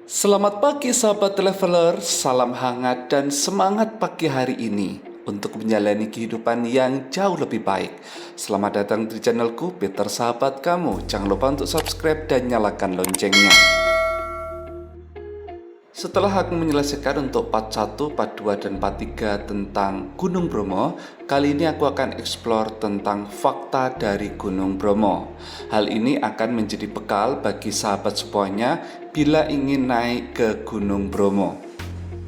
Selamat pagi sahabat traveler, salam hangat dan semangat pagi hari ini untuk menjalani kehidupan yang jauh lebih baik. Selamat datang di channelku, Peter Sahabat Kamu. Jangan lupa untuk subscribe dan nyalakan loncengnya. Setelah aku menyelesaikan untuk part 1, part 2, dan part 3 tentang Gunung Bromo, kali ini aku akan explore tentang fakta dari Gunung Bromo. Hal ini akan menjadi bekal bagi sahabat semuanya bila ingin naik ke Gunung Bromo.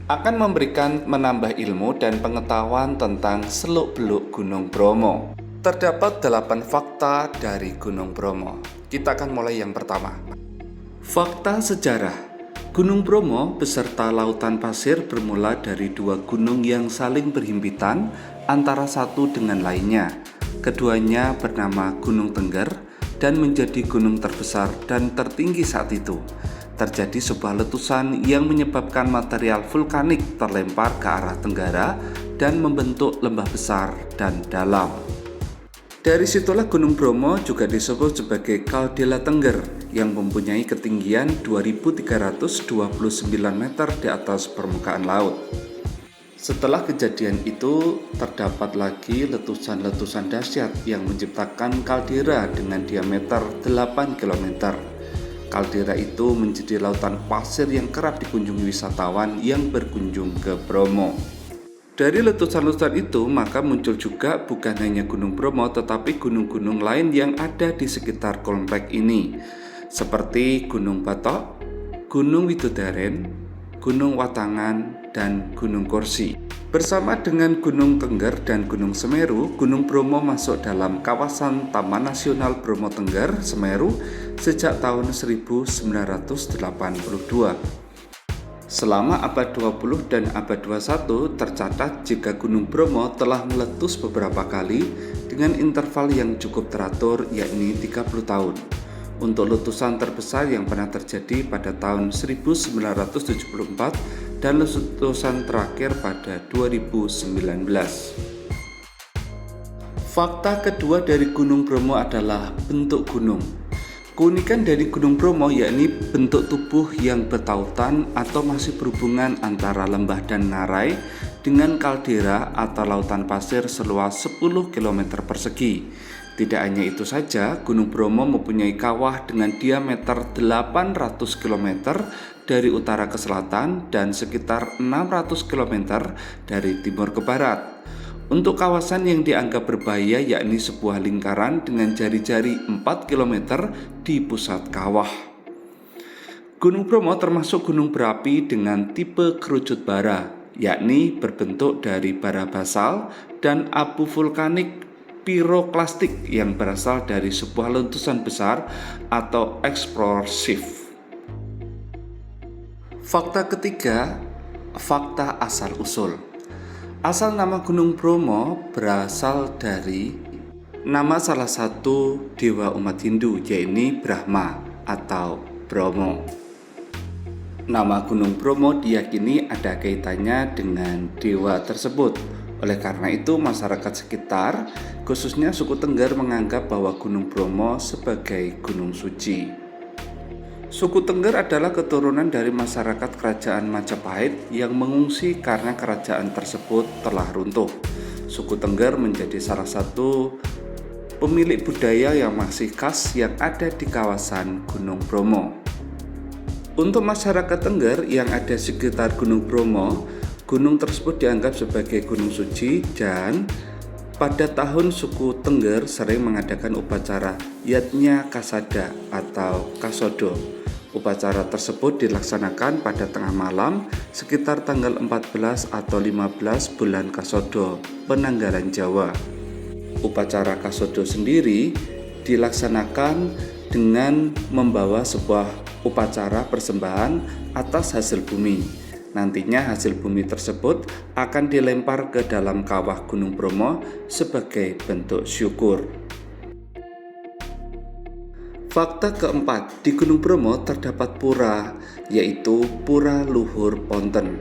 Akan memberikan menambah ilmu dan pengetahuan tentang seluk-beluk Gunung Bromo. Terdapat 8 fakta dari Gunung Bromo. Kita akan mulai yang pertama. Fakta sejarah. Gunung Bromo beserta lautan pasir bermula dari dua gunung yang saling berhimpitan antara satu dengan lainnya. Keduanya bernama Gunung Tengger dan menjadi gunung terbesar dan tertinggi saat itu. Terjadi sebuah letusan yang menyebabkan material vulkanik terlempar ke arah tenggara dan membentuk lembah besar dan dalam. Dari situlah Gunung Bromo juga disebut sebagai Kaldera Tengger yang mempunyai ketinggian 2329 meter di atas permukaan laut. Setelah kejadian itu, terdapat lagi letusan-letusan dahsyat yang menciptakan kaldera dengan diameter 8 km. Kaldera itu menjadi lautan pasir yang kerap dikunjungi wisatawan yang berkunjung ke Bromo. Dari letusan-letusan itu, maka muncul juga bukan hanya Gunung Bromo, tetapi gunung-gunung lain yang ada di sekitar komplek ini, seperti Gunung Batok, Gunung Widodaren, Gunung Watangan, dan Gunung Kursi. Bersama dengan Gunung Tengger dan Gunung Semeru, Gunung Bromo masuk dalam kawasan Taman Nasional Bromo Tengger Semeru sejak tahun 1982. Selama abad 20 dan abad 21 tercatat jika Gunung Bromo telah meletus beberapa kali dengan interval yang cukup teratur, yakni 30 tahun. Untuk letusan terbesar yang pernah terjadi pada tahun 1974 dan letusan terakhir pada 2019. Fakta kedua dari Gunung Bromo adalah bentuk gunung. Keunikan dari Gunung Bromo yakni bentuk tubuh yang bertautan atau masih berhubungan antara lembah dan ngarai dengan kaldera atau lautan pasir seluas 10 km persegi. Tidak hanya itu saja, Gunung Bromo mempunyai kawah dengan diameter 800 km dari utara ke selatan dan sekitar 600 km dari timur ke barat. Untuk kawasan yang dianggap berbahaya yakni sebuah lingkaran dengan jari-jari 4 km di pusat kawah. Gunung Bromo termasuk gunung berapi dengan tipe kerucut bara, yakni berbentuk dari bara basal dan abu vulkanik piroklastik yang berasal dari sebuah letusan besar atau eksplosif. Fakta ketiga, fakta asal-usul. Asal nama Gunung Bromo berasal dari nama salah satu dewa umat Hindu, yaitu Brahma atau Bromo. Nama Gunung Bromo diyakini ada kaitannya dengan dewa tersebut. Oleh karena itu, masyarakat sekitar, khususnya suku Tengger, menganggap bahwa Gunung Bromo sebagai gunung suci. Suku Tengger adalah keturunan dari masyarakat kerajaan Majapahit yang mengungsi karena kerajaan tersebut telah runtuh. Suku Tengger menjadi salah satu pemilik budaya yang masih khas yang ada di kawasan Gunung Bromo. Untuk masyarakat Tengger yang ada di sekitar Gunung Bromo, gunung tersebut dianggap sebagai gunung suci dan pada tahun suku Tengger sering mengadakan upacara Yatnya Kasada atau Kasodo. Upacara tersebut dilaksanakan pada tengah malam sekitar tanggal 14 atau 15 bulan Kasodo, Penanggalan Jawa. Upacara Kasodo sendiri dilaksanakan dengan membawa sebuah upacara persembahan atas hasil bumi. Nantinya hasil bumi tersebut akan dilempar ke dalam kawah Gunung Bromo sebagai bentuk syukur. Fakta keempat, di Gunung Bromo terdapat pura, yaitu Pura Luhur Ponten.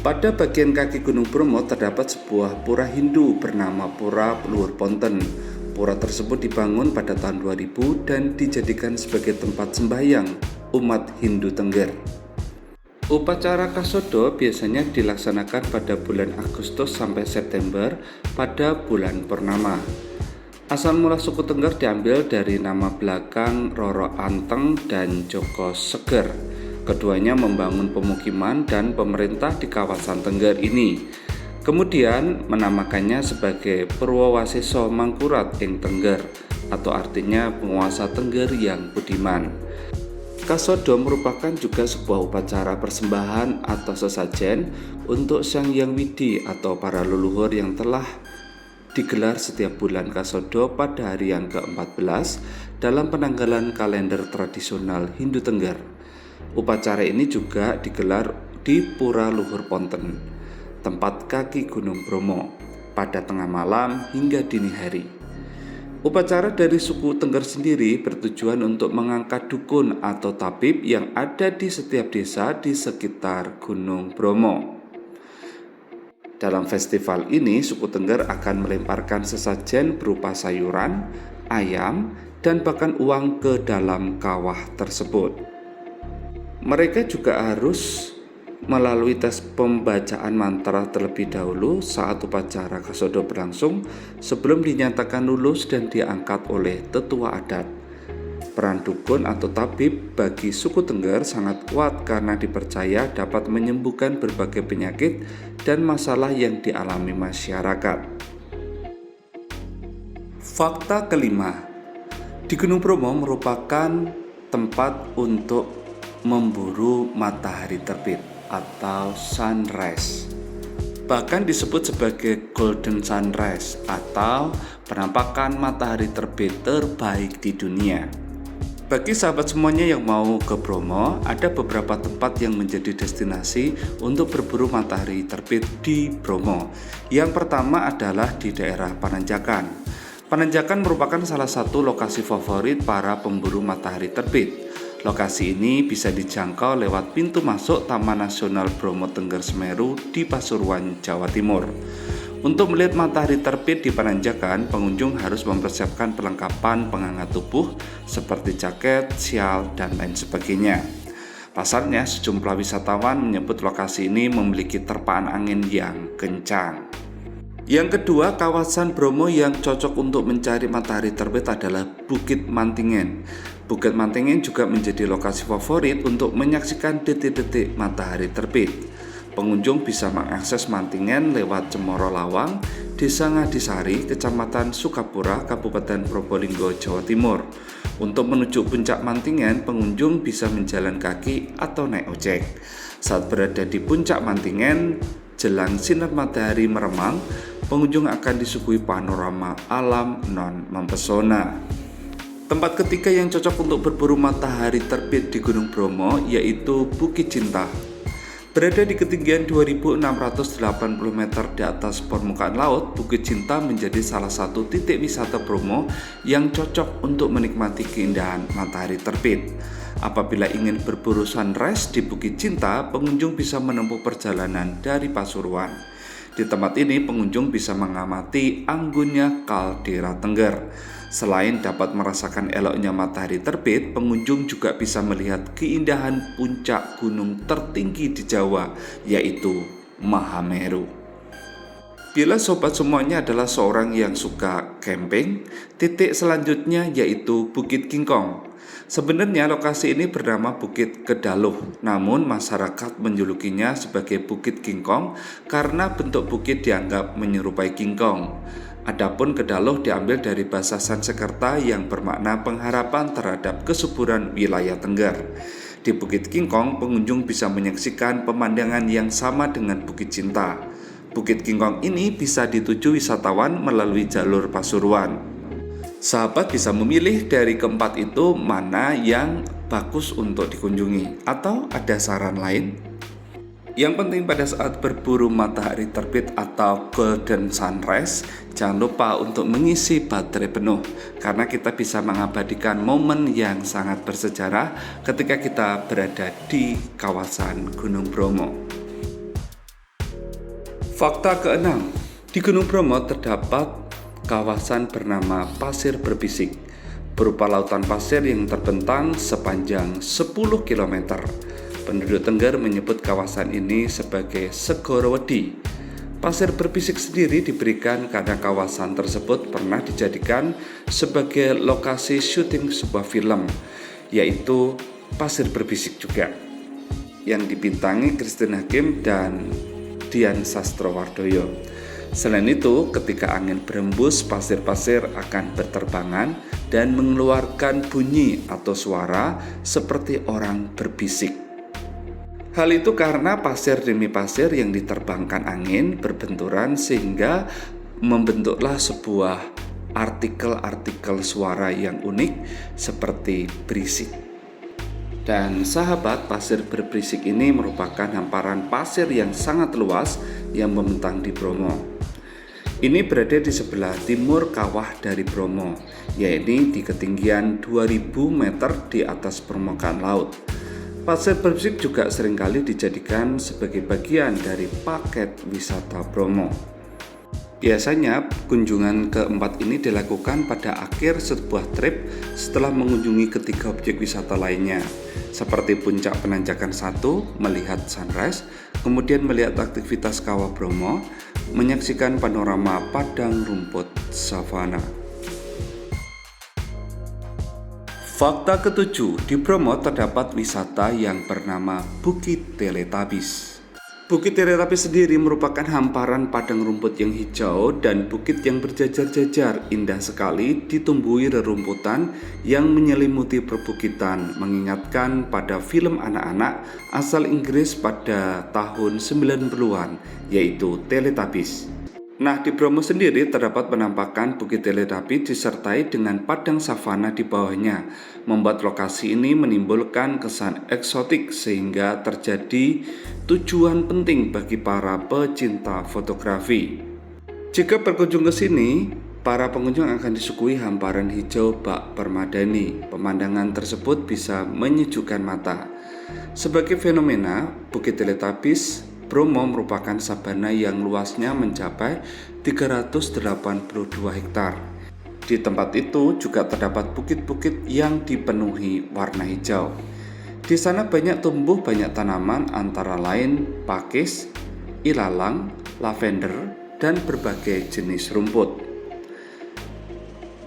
Pada bagian kaki Gunung Bromo terdapat sebuah pura Hindu bernama Pura Luhur Ponten. Pura tersebut dibangun pada tahun 2000 dan dijadikan sebagai tempat sembahyang umat Hindu Tengger. Upacara Kasodo biasanya dilaksanakan pada bulan Agustus sampai September pada bulan purnama. Asal mula suku Tengger diambil dari nama belakang Roro Anteng dan Joko Seger. Keduanya membangun pemukiman dan pemerintah di kawasan Tengger ini. Kemudian menamakannya sebagai Purwowasiso Mangkurat ing Tengger, atau artinya penguasa Tengger yang budiman. Kasodo merupakan juga sebuah upacara persembahan atau sesajen untuk Sang Hyang Widi atau para leluhur yang telah digelar setiap bulan Kasodo pada hari yang ke-14 dalam penanggalan kalender tradisional Hindu Tengger. Upacara ini juga digelar di Pura Luhur Ponten, tempat kaki Gunung Bromo, pada tengah malam hingga dini hari. Upacara dari suku Tengger sendiri bertujuan untuk mengangkat dukun atau tabib yang ada di setiap desa di sekitar Gunung Bromo. Dalam festival ini, suku Tengger akan melemparkan sesajen berupa sayuran, ayam, dan bahkan uang ke dalam kawah tersebut. Mereka juga harus melalui tes pembacaan mantra terlebih dahulu saat upacara Kasodo berlangsung sebelum dinyatakan lulus dan diangkat oleh tetua adat. Peran dukun atau tabib bagi suku Tengger sangat kuat karena dipercaya dapat menyembuhkan berbagai penyakit dan masalah yang dialami masyarakat. Fakta kelima, di Gunung Bromo merupakan tempat untuk memburu matahari terbit atau sunrise. Bahkan disebut sebagai golden sunrise atau penampakan matahari terbit terbaik di dunia. Bagi sahabat semuanya yang mau ke Bromo, ada beberapa tempat yang menjadi destinasi untuk berburu matahari terbit di Bromo. Yang pertama adalah di daerah Pananjakan. Pananjakan merupakan salah satu lokasi favorit para pemburu matahari terbit. Lokasi ini bisa dijangkau lewat pintu masuk Taman Nasional Bromo Tengger Semeru di Pasuruan, Jawa Timur. Untuk melihat matahari terbit di Pananjakan, pengunjung harus mempersiapkan perlengkapan penghangat tubuh seperti jaket, sial, dan lain sebagainya. Pasalnya, sejumlah wisatawan menyebut lokasi ini memiliki terpaan angin yang kencang. Yang kedua, kawasan Bromo yang cocok untuk mencari matahari terbit adalah Bukit Mantingen. Bukit Mantingen juga menjadi lokasi favorit untuk menyaksikan detik-detik matahari terbit. Pengunjung bisa mengakses Mantingen lewat Cemoro Lawang, Desa Ngadisari, Kecamatan Sukapura, Kabupaten Probolinggo, Jawa Timur. Untuk menuju puncak Mantingen, pengunjung bisa menjalan kaki atau naik ojek. Saat berada di puncak Mantingen, jelang sinar matahari meremang, pengunjung akan disuguhi panorama alam non mempesona. Tempat ketiga yang cocok untuk berburu matahari terbit di Gunung Bromo yaitu Bukit Cinta. Berada di ketinggian 2.680 meter di atas permukaan laut, Bukit Cinta menjadi salah satu titik wisata Bromo yang cocok untuk menikmati keindahan matahari terbit. Apabila ingin berburu sunrise di Bukit Cinta, pengunjung bisa menempuh perjalanan dari Pasuruan. Di tempat ini, pengunjung bisa mengamati anggunnya kaldera Tengger. Selain dapat merasakan eloknya matahari terbit, pengunjung juga bisa melihat keindahan puncak gunung tertinggi di Jawa, yaitu Mahameru. Bila sobat semuanya adalah seorang yang suka camping, titik selanjutnya yaitu Bukit Kingkong. Sebenarnya lokasi ini bernama Bukit Kedaluh, namun masyarakat menjulukinya sebagai Bukit Kingkong karena bentuk bukit dianggap menyerupai kingkong. Adapun Kedaluh diambil dari bahasa Sanskerta yang bermakna pengharapan terhadap kesuburan wilayah Tengger. Di Bukit Kingkong, pengunjung bisa menyaksikan pemandangan yang sama dengan Bukit Cinta. Bukit Kingkong ini bisa dituju wisatawan melalui jalur Pasuruan. Sahabat bisa memilih dari keempat itu mana yang bagus untuk dikunjungi, atau ada saran lain? Yang penting pada saat berburu matahari terbit atau golden sunrise, jangan lupa untuk mengisi baterai penuh, karena kita bisa mengabadikan momen yang sangat bersejarah ketika kita berada di kawasan Gunung Bromo. Fakta keenam, di Gunung Bromo terdapat kawasan bernama Pasir Berbisik, berupa lautan pasir yang terbentang sepanjang 10 km. Penduduk Tengger menyebut kawasan ini sebagai Segoro Wedi. Pasir Berbisik sendiri diberikan karena kawasan tersebut pernah dijadikan sebagai lokasi syuting sebuah film, yaitu Pasir Berbisik juga, yang dibintangi Christine Hakim dan Dian Sastrowardoyo. Selain itu, ketika angin berembus, pasir-pasir akan berterbangan dan mengeluarkan bunyi atau suara seperti orang berbisik. Hal itu karena pasir demi pasir yang diterbangkan angin berbenturan sehingga membentuklah sebuah artikel-artikel suara yang unik seperti berisik. Dan sahabat, pasir berbisik ini merupakan hamparan pasir yang sangat luas yang membentang di Bromo. Ini berada di sebelah timur kawah dari Bromo, yaitu di ketinggian 2000 meter di atas permukaan laut. Pasir Berbisik juga seringkali dijadikan sebagai bagian dari paket wisata Bromo. Biasanya kunjungan keempat ini dilakukan pada akhir sebuah trip setelah mengunjungi ketiga objek wisata lainnya, seperti puncak penanjakan 1, melihat sunrise, kemudian melihat aktivitas kawah Bromo, menyaksikan panorama padang rumput savana. Fakta ketujuh, di Bromo terdapat wisata yang bernama Bukit Teletabis. Bukit Teletabis sendiri merupakan hamparan padang rumput yang hijau dan bukit yang berjajar-jajar, indah sekali ditumbuhi rerumputan yang menyelimuti perbukitan, mengingatkan pada film anak-anak asal Inggris pada tahun 90-an, yaitu Teletubbies. Nah, di Bromo sendiri terdapat penampakan Bukit Teletabis disertai dengan padang savana di bawahnya, membuat lokasi ini menimbulkan kesan eksotik sehingga terjadi tujuan penting bagi para pecinta fotografi. Jika berkunjung ke sini, para pengunjung akan disuguhi hamparan hijau bak permadani. Pemandangan tersebut bisa menyejukkan mata. Sebagai fenomena, Bukit Teletabis Bromo merupakan sabana yang luasnya mencapai 382 hektar. Di tempat itu juga terdapat bukit-bukit yang dipenuhi warna hijau. Di sana banyak tumbuh banyak tanaman antara lain pakis, ilalang, lavender, dan berbagai jenis rumput.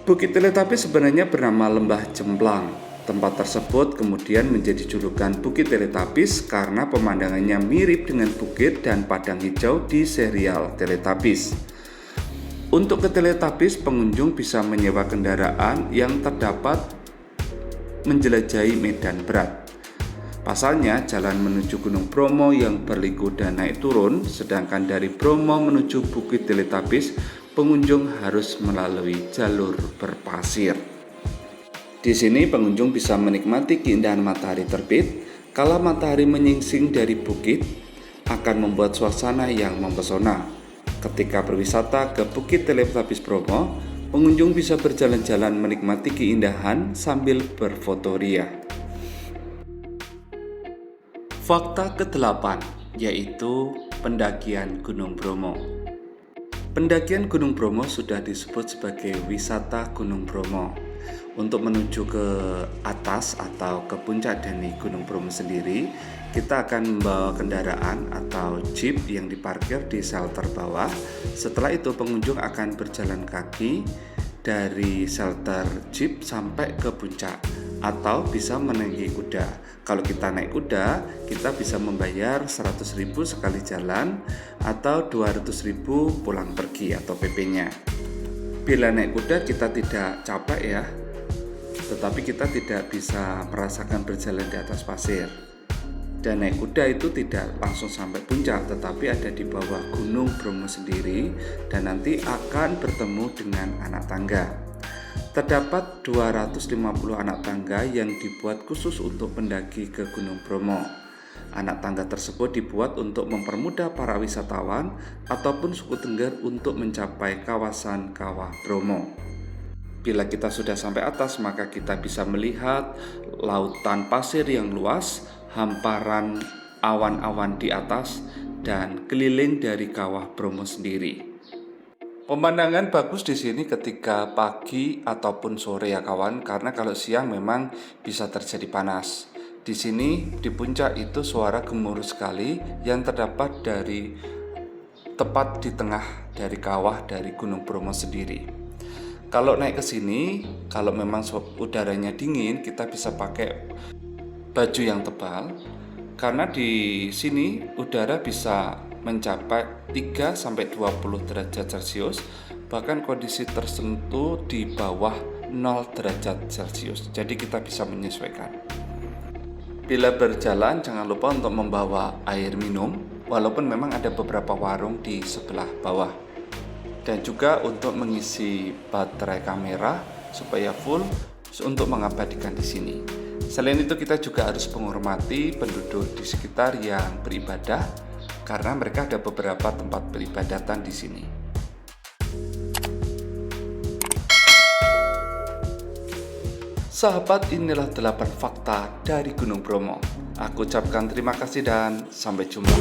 Bukit Teletabis sebenarnya bernama Lembah Jemplang. Tempat tersebut kemudian menjadi julukan Bukit Teletabis karena pemandangannya mirip dengan bukit dan padang hijau di serial Teletubbies. Untuk ke Teletubbies, pengunjung bisa menyewa kendaraan yang terdapat menjelajahi medan berat. Pasalnya, jalan menuju Gunung Bromo yang berliku dan naik turun, sedangkan dari Bromo menuju Bukit Teletabis, pengunjung harus melalui jalur berpasir. Di sini pengunjung bisa menikmati keindahan matahari terbit. Kala matahari menyingsing dari bukit akan membuat suasana yang mempesona. Ketika berwisata ke Bukit Teletabis Bromo, pengunjung bisa berjalan-jalan menikmati keindahan sambil berfotoria. Fakta ke-8, yaitu pendakian Gunung Bromo. Pendakian Gunung Bromo sudah disebut sebagai wisata Gunung Bromo. Untuk menuju ke atas atau ke puncak dari Gunung Bromo sendiri, kita akan membawa kendaraan atau jeep yang diparkir di shelter bawah. Setelah itu pengunjung akan berjalan kaki dari shelter jeep sampai ke puncak, atau bisa menaiki kuda. Kalau kita naik kuda, kita bisa membayar 100.000 sekali jalan atau 200.000 pulang pergi atau PP-nya. Bila naik kuda kita tidak capek ya, tetapi kita tidak bisa merasakan berjalan di atas pasir. Dan naik kuda itu tidak langsung sampai puncak, tetapi ada di bawah Gunung Bromo sendiri dan nanti akan bertemu dengan anak tangga. Terdapat 250 anak tangga yang dibuat khusus untuk pendaki ke Gunung Bromo. Anak tangga tersebut dibuat untuk mempermudah para wisatawan ataupun suku Tengger untuk mencapai kawasan kawah Bromo. Bila kita sudah sampai atas, maka kita bisa melihat lautan pasir yang luas, hamparan awan-awan di atas, dan keliling dari kawah Bromo sendiri. Pemandangan bagus di sini ketika pagi ataupun sore ya kawan, karena kalau siang memang bisa terjadi panas. Di sini di puncak itu suara gemuruh sekali yang terdapat tepat di tengah dari kawah dari Gunung Bromo sendiri. Kalau naik ke sini, kalau memang udaranya dingin, kita bisa pakai baju yang tebal karena di sini udara bisa mencapai 3 sampai 20 derajat Celcius, bahkan kondisi tersentuh di bawah 0 derajat Celcius. Jadi kita bisa menyesuaikan. Bila berjalan jangan lupa untuk membawa air minum, walaupun memang ada beberapa warung di sebelah bawah. Dan juga untuk mengisi baterai kamera supaya full untuk mengabadikan di sini. Selain itu kita juga harus menghormati penduduk di sekitar yang beribadah karena mereka ada beberapa tempat peribadatan di sini. Sahabat, inilah 8 fakta dari Gunung Bromo. Aku ucapkan terima kasih dan sampai jumpa.